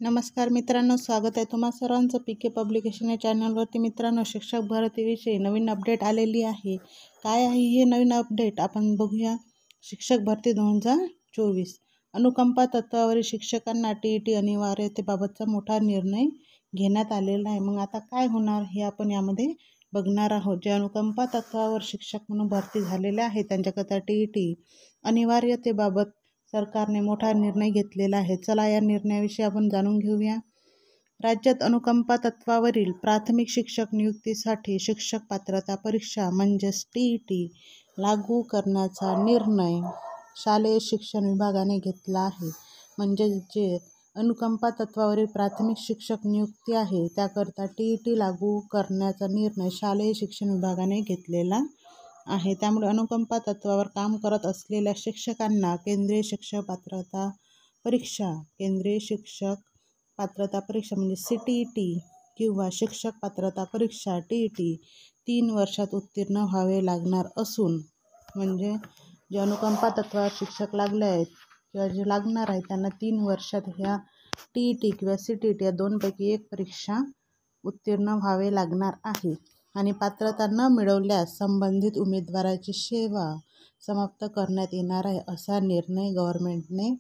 नमस्कार मित्रांनो, स्वागत आहे तुम्हा सर्वांचं पीके पब्लिकेशन या चॅनलवरती। मित्रांनो, शिक्षक भरतीविषयी नवीन अपडेट आलेली आहे। काय आहे हे नवीन अपडेट आपण बघूया। शिक्षक भरती 2024 अनुकंपा तत्वावरील शिक्षकांना TET अनिवार्यतेबाबतचा मोठा निर्णय घेण्यात आलेला आहे। मग आता काय होणार हे आपण यामध्ये बघणार आहोत। जे अनुकंपा तत्वावर शिक्षक म्हणून भरती झालेले आहे त्यांच्याकरता TET अनिवार्यतेबाबत सरकारने मोठा निर्णय घेतलेला आहे। चला या निर्णयाविषयी आपण जाणून घेऊया। राज्यात अनुकंपा तत्वावरील प्राथमिक शिक्षक नियुक्तीसाठी शिक्षक पात्रता परीक्षा म्हणजेच TET लागू करण्याचा निर्णय शालेय शिक्षण विभागाने घेतला आहे। म्हणजे जे अनुकंपा तत्वावरील प्राथमिक शिक्षक नियुक्ती आहे त्याकरता TET लागू करण्याचा निर्णय शालेय शिक्षण विभागाने घेतलेला आहे। त्यामुळे अनुकंपा तत्वावर काम करत असलेल्या शिक्षकांना केंद्रीय शिक्षक पात्रता परीक्षा म्हणजे CTET किंवा शिक्षक पात्रता परीक्षा TET 3 वर्षात उत्तीर्ण व्हावे लागणार असून, म्हणजे जे अनुकंपा तत्वावर शिक्षक लागले आहेत किंवा जे लागणार आहेत त्यांना 3 वर्षात ह्या TET किंवा CTET या दोनपैकी एक परीक्षा उत्तीर्ण व्हावे लागणार आहे। आणि पात्रता न मिळवल्यास संबंधित उमेदवाराची सेवा समाप्त करण्यात येणार आहे, असा निर्णय गव्हर्नमेंटने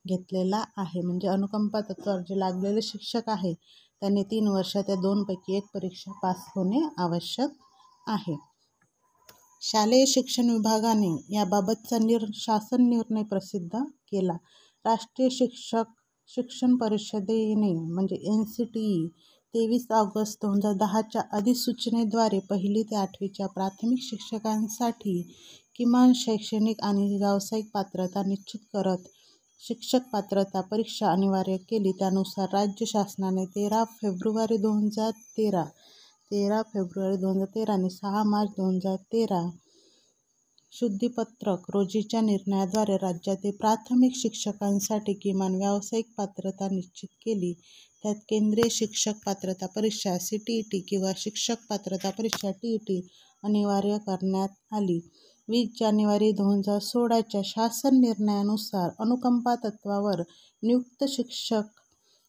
घेतलेला आहे। म्हणजे अनुकंपा तत्वावर जे लागलेले शिक्षक आहे त्यांनी 3 वर्षात या दोनपैकी एक परीक्षा पास होणे आवश्यक आहे। शालेय शिक्षण विभागाने याबाबतचा शासन निर्णय प्रसिद्ध केला। राष्ट्रीय शिक्षक शिक्षण परिषदेने म्हणजे NCTE 23 ऑगस्ट 2010च्या अधिसूचनेद्वारे 1ली ते 8वीच्या प्राथमिक शिक्षकांसाठी किमान शैक्षणिक आणि व्यावसायिक पात्रता निश्चित करत शिक्षक पात्रता परीक्षा अनिवार्य केली। त्यानुसार राज्य शासनाने 13 फेब्रुवारी 2013 आणि 6 मार्च 2013 शुद्धीपत्रक रोजीच्या निर्णयाद्वारे राज्यातील प्राथमिक शिक्षकांसाठी किमान व्यावसायिक पात्रता निश्चित केली। त्यात केंद्रीय शिक्षक पात्रता परीक्षा CTET किंवा शिक्षक पात्रता परीक्षा TET अनिवार्य करण्यात आली। 20 जानेवारी 2016च्या शासन निर्णयानुसार अनुकंपा तत्वावर नियुक्त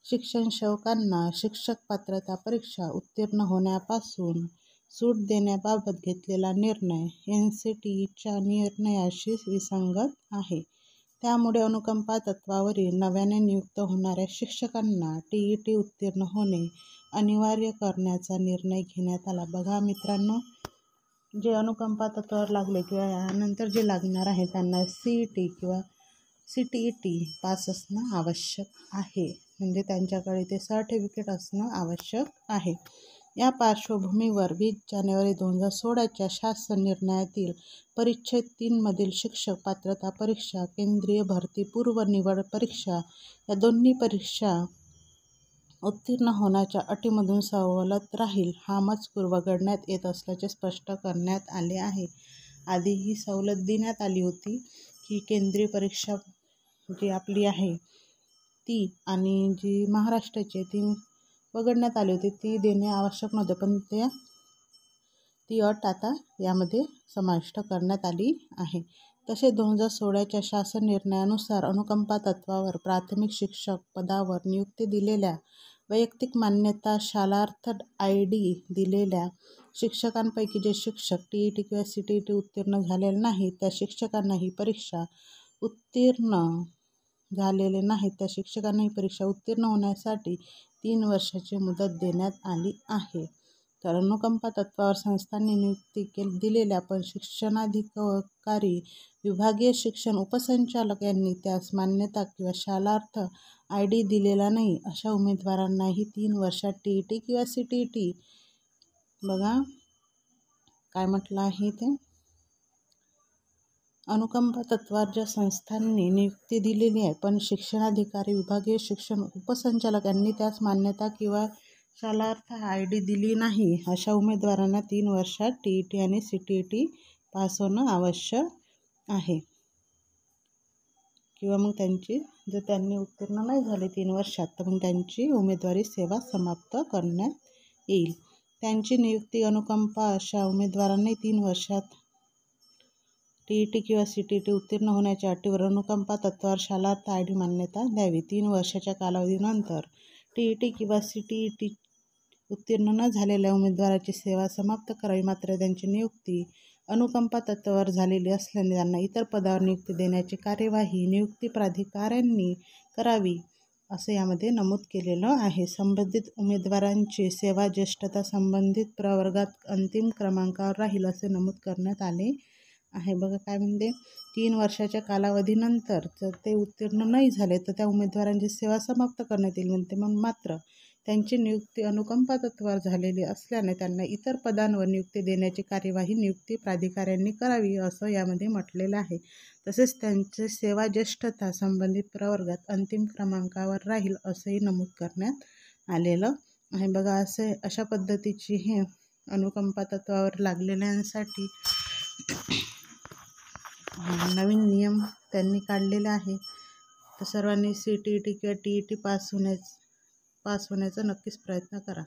शिक्षण सेवकांना शिक्षक पात्रता परीक्षा उत्तीर्ण होण्यापासून सूट देण्याबाबत घेतलेला निर्णय NCTEच्या निर्णयाशी विसंगत आहे। त्यामुळे अनुकंपा तत्वावरील नव्याने नियुक्त होणाऱ्या शिक्षकांना TET उत्तीर्ण होणे अनिवार्य करण्याचा निर्णय घेण्यात आला। बघा मित्रांनो, जे अनुकंपा तत्वावर लागले किंवा यानंतर जे लागणार आहे त्यांना CET किंवा CTET पास असणं आवश्यक आहे। म्हणजे त्यांच्याकडे ते सर्टिफिकेट असणं आवश्यक आहे। या पार्श्वभूमीवर 20 जानेवारी 2016च्या शासन निर्णयातील परिच्छेद 3 मधील शिक्षक पात्रता परीक्षा, केंद्रीय भरती पूर्व निवड परीक्षा या दोन्ही परीक्षा उत्तीर्ण होण्याच्या अटीमधून सवलत राहील हा मजकूर वगळण्यात येत असल्याचे स्पष्ट करण्यात आले आहे। आधी ही सवलत देण्यात आली होती की केंद्रीय परीक्षा जी आपली आहे ती आणि जी महाराष्ट्राची ती वगळण्यात आली होती, ती देणे आवश्यक नव्हते, पण ती अट आता यामध्ये समाविष्ट करण्यात आली आहे। तसेच 2016च्या शासन निर्णयानुसार अनुकंपा तत्वावर प्राथमिक शिक्षक पदावर नियुक्ती दिलेल्या वैयक्तिक मान्यता शालार्थ ID दिलेल्या शिक्षकांपैकी जे शिक्षक TET किंवा CTET उत्तीर्ण झालेले नाहीत त्या शिक्षकांना ही परीक्षा उत्तीर्ण होण्यासाठी 3 वर्षाची मुदत देण्यात आली आहे। तर अनुकंपा तत्वावर संस्थांनी नियुक्ती दिलेल्या पण शिक्षणाधिकारी विभागीय शिक्षण उपसंचालक यांनी त्यास मान्यता किंवा शालार्थ ID दिलेला नाही अशा उमेदवारांनाही 3 वर्षात TET किंवा CTET बघा काय म्हटलं आहे ते, अनुकंपा तत्वावर ज्या संस्थांनी नियुक्ती दिलेली आहे पण शिक्षणाधिकारी विभागीय शिक्षण उपसंचालक यांनी त्यास मान्यता किंवा शालार्थ ID दिली नाही अशा उमेदवारांना 3 वर्षात TET आणि CTET पास होणं आवश्यक आहे। किंवा मग जर त्यांनी उत्तीर्ण नाही झाले 3 वर्षात तर मग त्यांची उमेदवारी सेवा समाप्त करण्यात येईल। त्यांची नियुक्ती अनुकंपा अशा उमेदवारांनाही 3 वर्षात TET किंवा CTET उत्तीर्ण होण्याच्या अटीवर अनुकंपा तत्वावर शालार्थ ID मान्यता द्यावी। 3 वर्षाच्या कालावधीनंतर TET किंवा CTET उत्तीर्ण न झालेल्या उमेदवाराची सेवा समाप्त करावी, मात्र त्यांची नियुक्ती अनुकंपा तत्त्वावर झालेली असल्याने त्यांना इतर पदावर नियुक्ती देण्याची कार्यवाही नियुक्ती प्राधिकाऱ्यांनी करावी, असं यामध्ये नमूद केलेलं आहे. संबंधित उमेदवारांची सेवा ज्येष्ठता संबंधित प्रवर्गात अंतिम क्रमांकावर राहील असे नमूद करण्यात आले आहे. बघा काय म्हणते, 3 वर्षाच्या कालावधीनंतर जर ते उत्तीर्ण नाही झाले तर त्या उमेदवारांची सेवा समाप्त करण्यात येईल म्हणते. मग मात्र त्यांची नियुक्ती अनुकंपा तत्त्वावर झालेली असल्याने त्यांना इतर पदांवर नियुक्ती देण्याची कार्यवाही नियुक्ती प्राधिकाऱ्यांनी करावी, असं यामध्ये म्हटलेलं आहे. तसेच त्यांची सेवा ज्येष्ठता संबंधित प्रवर्गात अंतिम क्रमांकावर राहील असंही नमूद करण्यात आलेलं आहे. बघा अशा पद्धतीची हे अनुकंपा तत्त्वावर लागलेल्यांसाठी नवीन नियम त्यांनी काढलेला आहे. तर सर्वांनी CTET किंवा TET पास होण्याचा नक्कीच प्रयत्न करा.